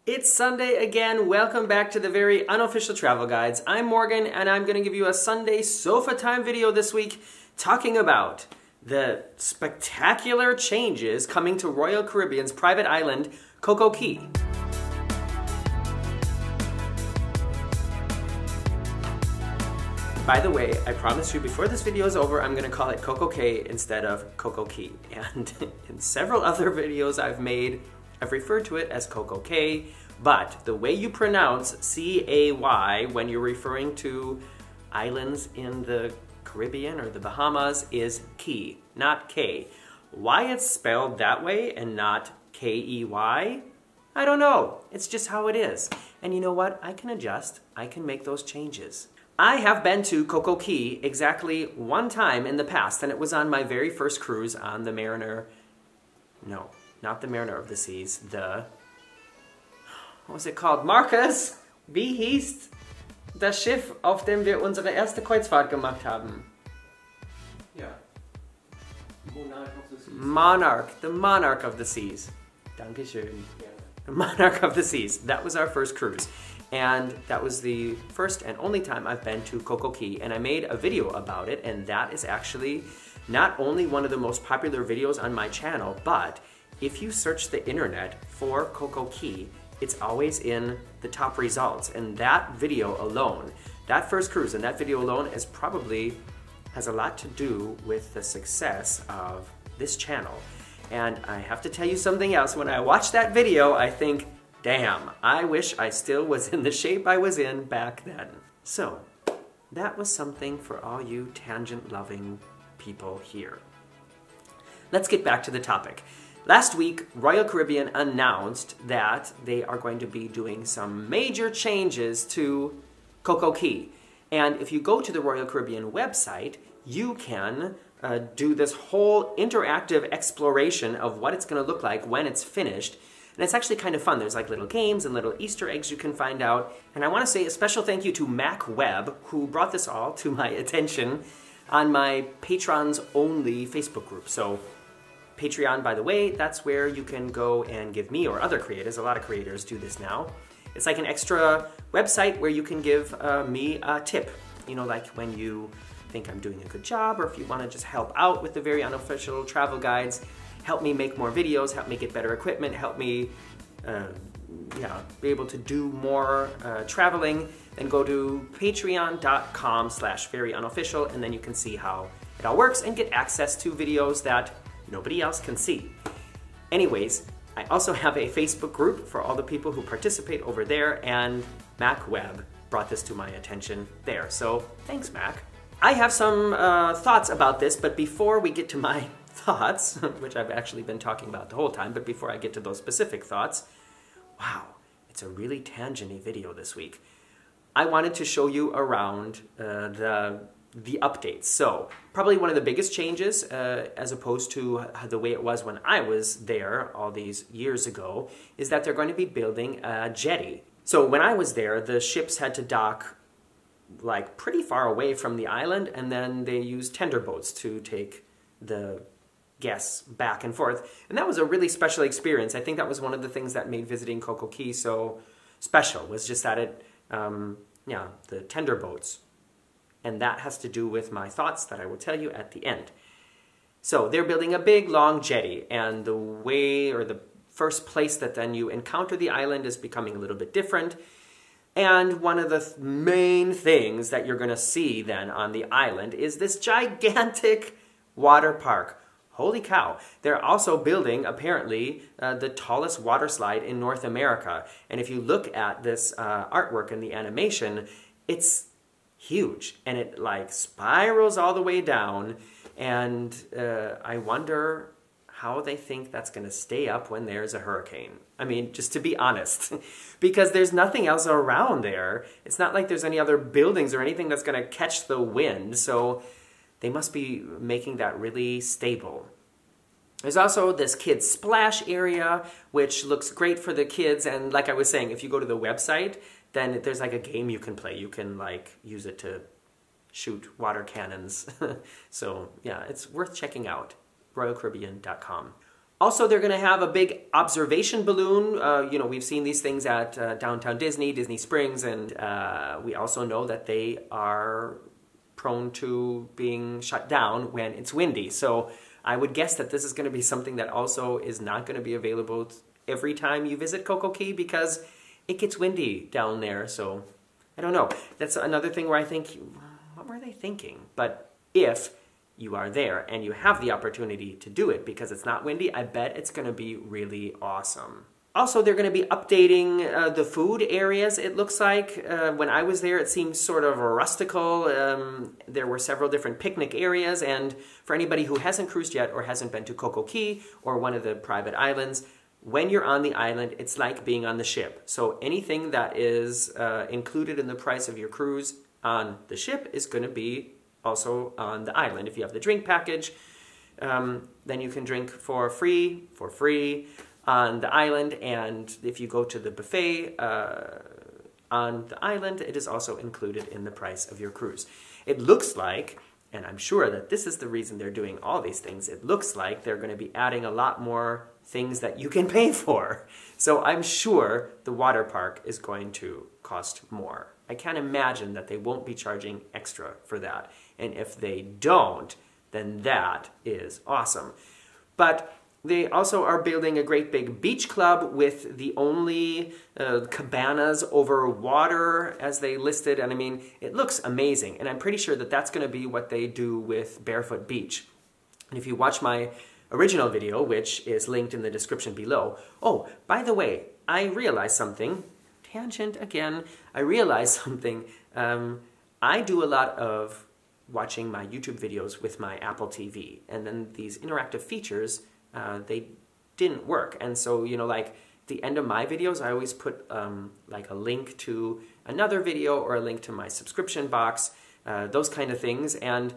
It's Sunday again. Welcome back to the very unofficial travel guides. I'm Morgan and I'm going to give you a Sunday sofa time video this week talking about the spectacular changes coming to Royal Caribbean's private island, Coco Cay. By the way, I promise you before this video is over, I'm going to call it Coco Cay instead of Coco Cay. And in several other videos I've made, I've referred to it as Coco Cay, but the way you pronounce C-A-Y when you're referring to islands in the Caribbean or the Bahamas is Key, not K. Why it's spelled that way and not K-E-Y? I don't know. It's just how it is. And you know what? I can adjust. I can make those changes. I have been to Coco Cay exactly one time in the past, and it was on my very first cruise on the Mariner. No, not the Mariner of the Seas. What was it called? Marcus, wie hieß das Schiff, auf dem wir unsere erste Kreuzfahrt gemacht haben? Yeah. Monarch of the Seas. Monarch, the Monarch of the Seas. Dankeschön. Yeah. The Monarch of the Seas. That was our first cruise. And that was the first and only time I've been to Coco Cay, and I made a video about it, and that is actually not only one of the most popular videos on my channel, but if you search the internet for Coco Cay, it's always in the top results. And that video alone, that first cruise and that video alone has a lot to do with the success of this channel. And I have to tell you something else. When I watch that video, I think, damn, I wish I still was in the shape I was in back then. So, that was something for all you tangent-loving people here. Let's get back to the topic. Last week, Royal Caribbean announced that they are going to be doing some major changes to Coco Cay. And if you go to the Royal Caribbean website, you can do this whole interactive exploration of what it's going to look like when it's finished. And it's actually kind of fun. There's like little games and little Easter eggs you can find out. And I want to say a special thank you to Makeover, who brought this all to my attention on my Patrons Only Facebook group. So Patreon, by the way, that's where you can go and give me or other creators, a lot of creators do this now. It's like an extra website where you can give me a tip. You know, like when you think I'm doing a good job, or if you want to just help out with the very unofficial travel guides, help me make more videos, help me get better equipment, help me be able to do more traveling, then go to patreon.com/veryunofficial, and then you can see how it all works and get access to videos that nobody else can see. Anyways, I also have a Facebook group for all the people who participate over there, and Mac Web brought this to my attention there. So thanks, Mac. I have some thoughts about this, but before we get to my thoughts, which I've actually been talking about the whole time, but before I get to those specific thoughts, wow, it's a really tangent-y video this week. I wanted to show you around the updates. So probably one of the biggest changes as opposed to the way it was when I was there all these years ago is that they're going to be building a jetty. So when I was there, the ships had to dock like pretty far away from the island, and then they used tender boats to take the guests back and forth. And that was a really special experience. I think that was one of the things that made visiting Coco Cay so special, was just that it, the tender boats. And that has to do with my thoughts that I will tell you at the end. So they're building a big, long jetty, and the way, or the first place that then you encounter the island is becoming a little bit different. And one of the main things that you're going to see then on the island is this gigantic water park. Holy cow. They're also building, apparently, the tallest water slide in North America. And if you look at this artwork and the animation, it's huge. And it like spirals all the way down. And I wonder how they think that's going to stay up when there's a hurricane. I mean, just to be honest, because there's nothing else around there. It's not like there's any other buildings or anything that's going to catch the wind. So they must be making that really stable. There's also this kids splash area, which looks great for the kids. And like I was saying, if you go to the website, then there's like a game you can play. You can like use it to shoot water cannons. So yeah, it's worth checking out. RoyalCaribbean.com. Also, they're going to have a big observation balloon. You know, we've seen these things at Downtown Disney, Disney Springs, and we also know that they are prone to being shut down when it's windy. So I would guess that this is going to be something that also is not going to be available every time you visit Coco Cay because it gets windy down there. So I don't know. That's another thing where I think, what were they thinking? But if you are there and you have the opportunity to do it because it's not windy, I bet it's going to be really awesome. Also, they're going to be updating the food areas, it looks like. When I was there, it seemed sort of rustical. There were several different picnic areas, and for anybody who hasn't cruised yet or hasn't been to Coco Cay or one of the private islands, when you're on the island, it's like being on the ship. So anything that is included in the price of your cruise on the ship is going to be also on the island. If you have the drink package, then you can drink for free on the island, and if you go to the buffet on the island, it is also included in the price of your cruise. It looks like, and I'm sure that this is the reason they're doing all these things, it looks like they're going to be adding a lot more things that you can pay for. So I'm sure the water park is going to cost more. I can't imagine that they won't be charging extra for that. And if they don't, then that is awesome. But they also are building a great big beach club with the only cabanas over water as they listed. And I mean, it looks amazing. And I'm pretty sure that that's going to be what they do with Barefoot Beach. And if you watch my original video, which is linked in the description below. Oh, by the way, I realized something. Tangent again. I realized something. I do a lot of watching my YouTube videos with my Apple TV, and then these interactive features, they didn't work. And so, you know, like at the end of my videos, I always put like a link to another video or a link to my subscription box, those kind of things. And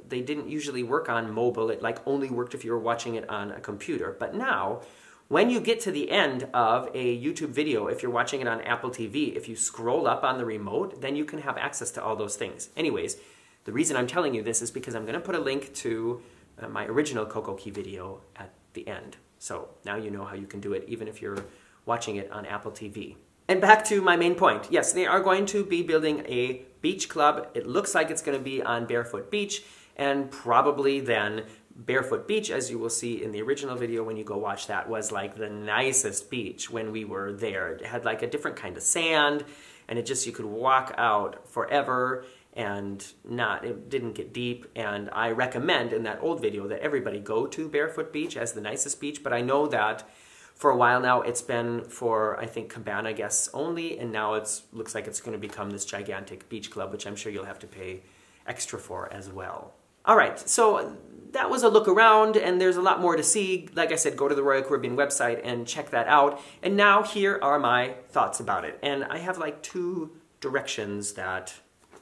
they didn't usually work on mobile. It like only worked if you were watching it on a computer. But now, when you get to the end of a YouTube video, if you're watching it on Apple TV, if you scroll up on the remote, then you can have access to all those things. Anyways, the reason I'm telling you this is because I'm going to put a link to my original Coco Cay video at the end. So now you know how you can do it, even if you're watching it on Apple TV. And back to my main point. Yes, they are going to be building a beach club. It looks like it's going to be on Barefoot Beach, and probably then Barefoot Beach, as you will see in the original video when you go watch that, was like the nicest beach when we were there. It had like a different kind of sand, and it just, you could walk out forever and it didn't get deep. And I recommend in that old video that everybody go to Barefoot Beach as the nicest beach, but I know that for a while now it's been for, I think, cabana guests only, and now looks like it's going to become this gigantic beach club, which I'm sure you'll have to pay extra for as well. All right, so that was a look around, and there's a lot more to see. Like I said, go to the Royal Caribbean website and check that out. And now here are my thoughts about it. And I have like two directions that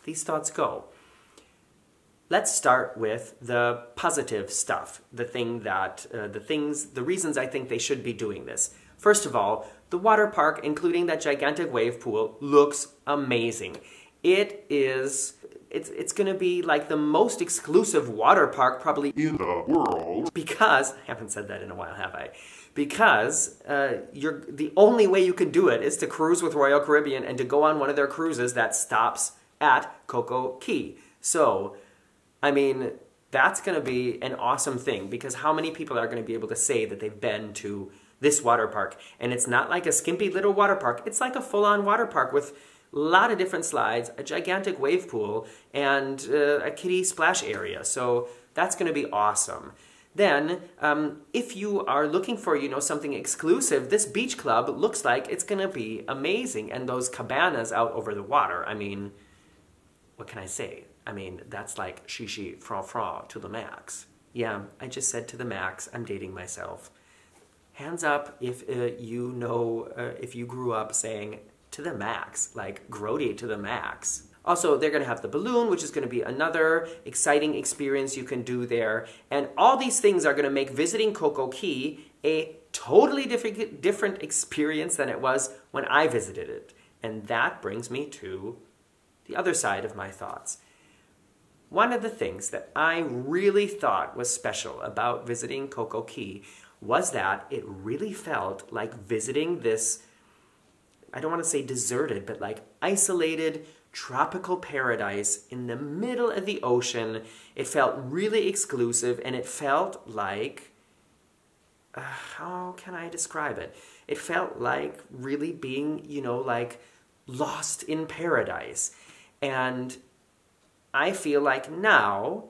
these thoughts go. Let's start with the positive stuff, the reasons I think they should be doing this. First of all, the water park, including that gigantic wave pool, looks amazing. It's going to be like the most exclusive water park probably in the world. Because, I haven't said that in a while, have I? Because the only way you can do it is to cruise with Royal Caribbean and to go on one of their cruises that stops at Coco Cay. So, I mean, that's going to be an awesome thing, because how many people are going to be able to say that they've been to this water park? And it's not like a skimpy little water park. It's like a full-on water park with a lot of different slides, a gigantic wave pool, and a kiddie splash area. So that's going to be awesome. Then, if you are looking for, you know, something exclusive, this beach club looks like it's going to be amazing. And those cabanas out over the water, I mean, what can I say? I mean, that's like shishi fra to the max. Yeah, I just said to the max. I'm dating myself. Hands up if you know, if you grew up saying to the max, like grody to the max. Also, they're going to have the balloon, which is going to be another exciting experience you can do there. And all these things are going to make visiting Coco Cay a totally different experience than it was when I visited it. And that brings me to the other side of my thoughts. One of the things that I really thought was special about visiting Coco Cay was that it really felt like visiting this, I don't want to say deserted, but like isolated tropical paradise in the middle of the ocean. It felt really exclusive, and it felt like, how can I describe it? It felt like really being, you know, like lost in paradise. And I feel like now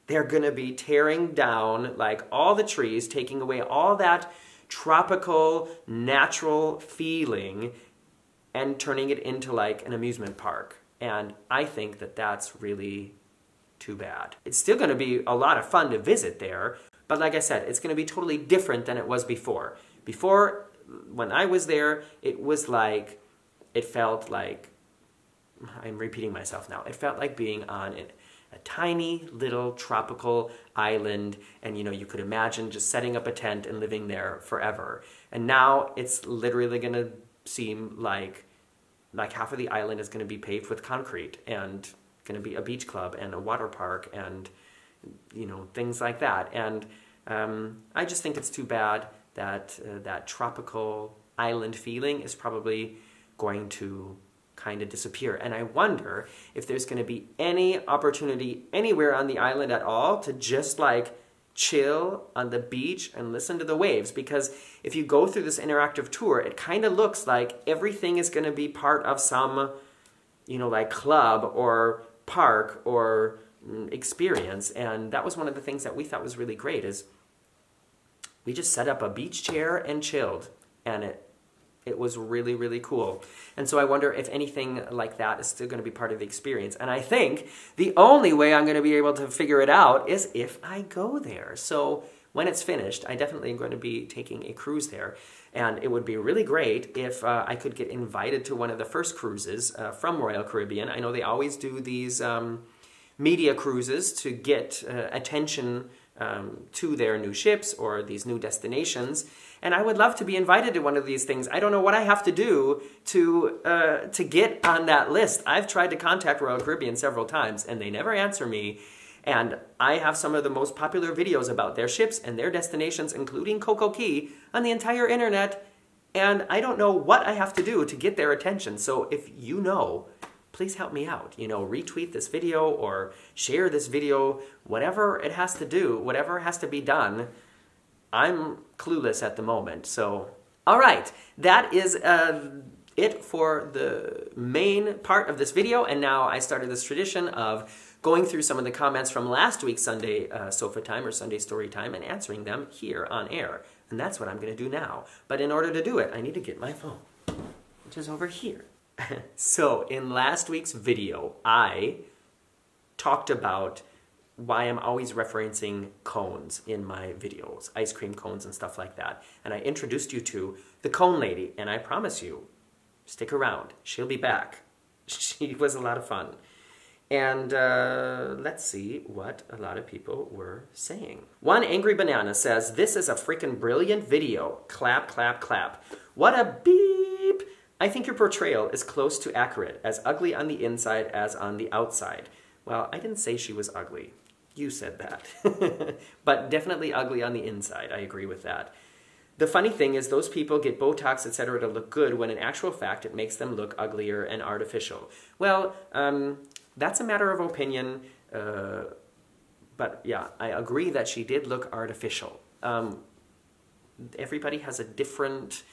they're going to be tearing down like all the trees, taking away all that tropical, natural feeling and turning it into like an amusement park. And I think that that's really too bad. It's still going to be a lot of fun to visit there, but like I said, it's going to be totally different than it was before. Before, when I was there, it was like, it felt like, I'm repeating myself now, it felt like being on a tiny little tropical island, and you know, you could imagine just setting up a tent and living there forever. And now it's literally going to seem like half of the island is going to be paved with concrete and going to be a beach club and a water park and, you know, things like that. And I just think it's too bad that that tropical island feeling is probably going to kind of disappear. And I wonder if there's going to be any opportunity anywhere on the island at all to just like chill on the beach and listen to the waves. Because if you go through this interactive tour, it kind of looks like everything is going to be part of some, you know, like club or park or experience. And that was one of the things that we thought was really great, is we just set up a beach chair and chilled, and it was really, really cool. And so I wonder if anything like that is still going to be part of the experience. And I think the only way I'm going to be able to figure it out is if I go there. So when it's finished, I definitely am going to be taking a cruise there. And it would be really great if I could get invited to one of the first cruises from Royal Caribbean. I know they always do these media cruises to get attention to their new ships or these new destinations. And I would love to be invited to one of these things. I don't know what I have to do to get on that list. I've tried to contact Royal Caribbean several times, and they never answer me. And I have some of the most popular videos about their ships and their destinations, including Coco Cay, on the entire internet. And I don't know what I have to do to get their attention. So if you know, please help me out. You know, retweet this video or share this video, whatever it has to do, whatever has to be done. I'm clueless at the moment. So, all right, that is it for the main part of this video. And now I started this tradition of going through some of the comments from last week's Sunday Sofa Time or Sunday Story Time and answering them here on air. And that's what I'm going to do now. But in order to do it, I need to get my phone, which is over here. So in last week's video, I talked about why I'm always referencing cones in my videos, ice cream cones and stuff like that. And I introduced you to the cone lady, and I promise you, stick around. She'll be back. She was a lot of fun. And let's see what a lot of people were saying. One Angry Banana says, "This is a freaking brilliant video. Clap, clap, clap. What a beep. I think your portrayal is close to accurate, as ugly on the inside as on the outside." Well, I didn't say she was ugly. You said that. But definitely ugly on the inside. I agree with that. The funny thing is those people get Botox, etc. to look good, when in actual fact it makes them look uglier and artificial. Well, that's a matter of opinion. But yeah, I agree that she did look artificial. Everybody has a different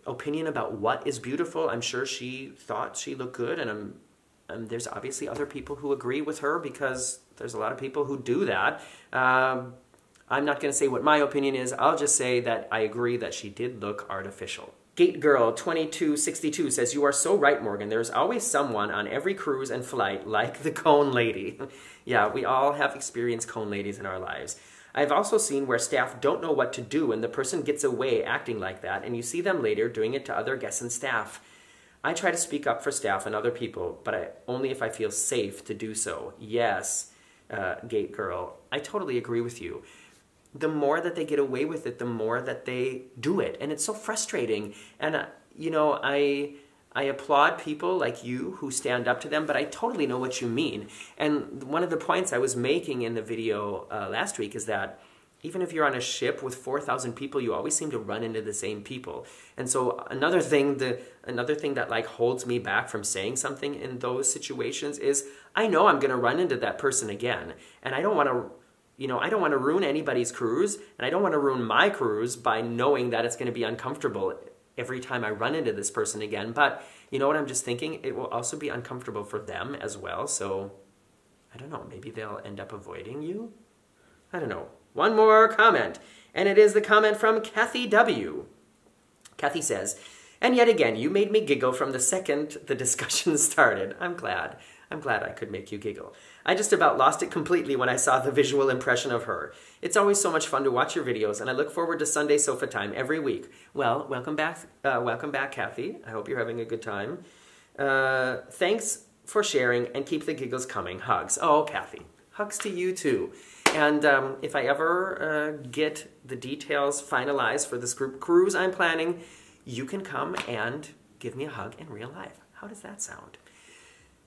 opinion about what is beautiful. I'm sure she thought she looked good, and there's obviously other people who agree with her, because there's a lot of people who do that. I'm not going to say what my opinion is. I'll just say that I agree that she did look artificial. Gate Girl 2262 says, "You are so right, Morgan. There's always someone on every cruise and flight like the cone lady." Yeah, we all have experienced cone ladies in our lives. I've also seen where staff don't know what to do and the person gets away acting like that, and you see them later doing it to other guests and staff. I try to speak up for staff and other people, but only if I feel safe to do so. Yes, Gate Girl, I totally agree with you. The more that they get away with it, the more that they do it. And it's so frustrating. And, you know, I applaud people like you who stand up to them, but I totally know what you mean. And one of the points I was making in the video last week is that even if you're on a ship with 4,000 people, you always seem to run into the same people. And so another thing that like holds me back from saying something in those situations is I know I'm going to run into that person again. And I don't want to, I don't want to ruin anybody's cruise, and I don't want to ruin my cruise by knowing that it's going to be uncomfortable every time I run into this person again. But you know what I'm just thinking? It will also be uncomfortable for them as well. So I don't know, maybe they'll end up avoiding you? I don't know. One more comment, and it is the comment from Kathy W. Kathy says, and yet again, you made me giggle from the second the discussion started. I'm glad I could make you giggle. I just about lost it completely when I saw the visual impression of her. It's always so much fun to watch your videos, and I look forward to Sunday sofa time every week. Well, welcome back, Kathy. I hope you're having a good time. Thanks for sharing, and keep the giggles coming. Hugs. Oh, Kathy. Hugs to you too. And if I ever get the details finalized for this group cruise I'm planning, you can come and give me a hug in real life. How does that sound?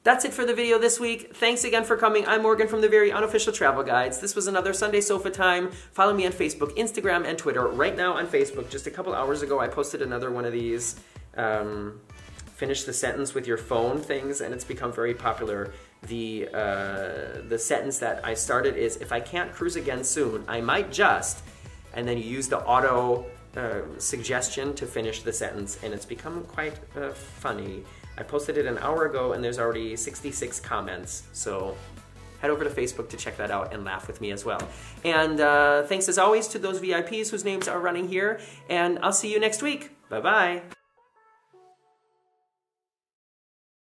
That's it for the video this week. Thanks again for coming. I'm Morgan from the Very Unofficial Travel Guides. This was another Sunday Sofa Time. Follow me on Facebook, Instagram, and Twitter. Right now on Facebook, just a couple hours ago, I posted another one of these finish the sentence with your phone things, and it's become very popular. The sentence that I started is, if I can't cruise again soon, I might just, and then you use the auto suggestion to finish the sentence, and it's become quite funny. I posted it an hour ago, and there's already 66 comments, so head over to Facebook to check that out and laugh with me as well. And thanks as always to those VIPs whose names are running here, and I'll see you next week. Bye-bye.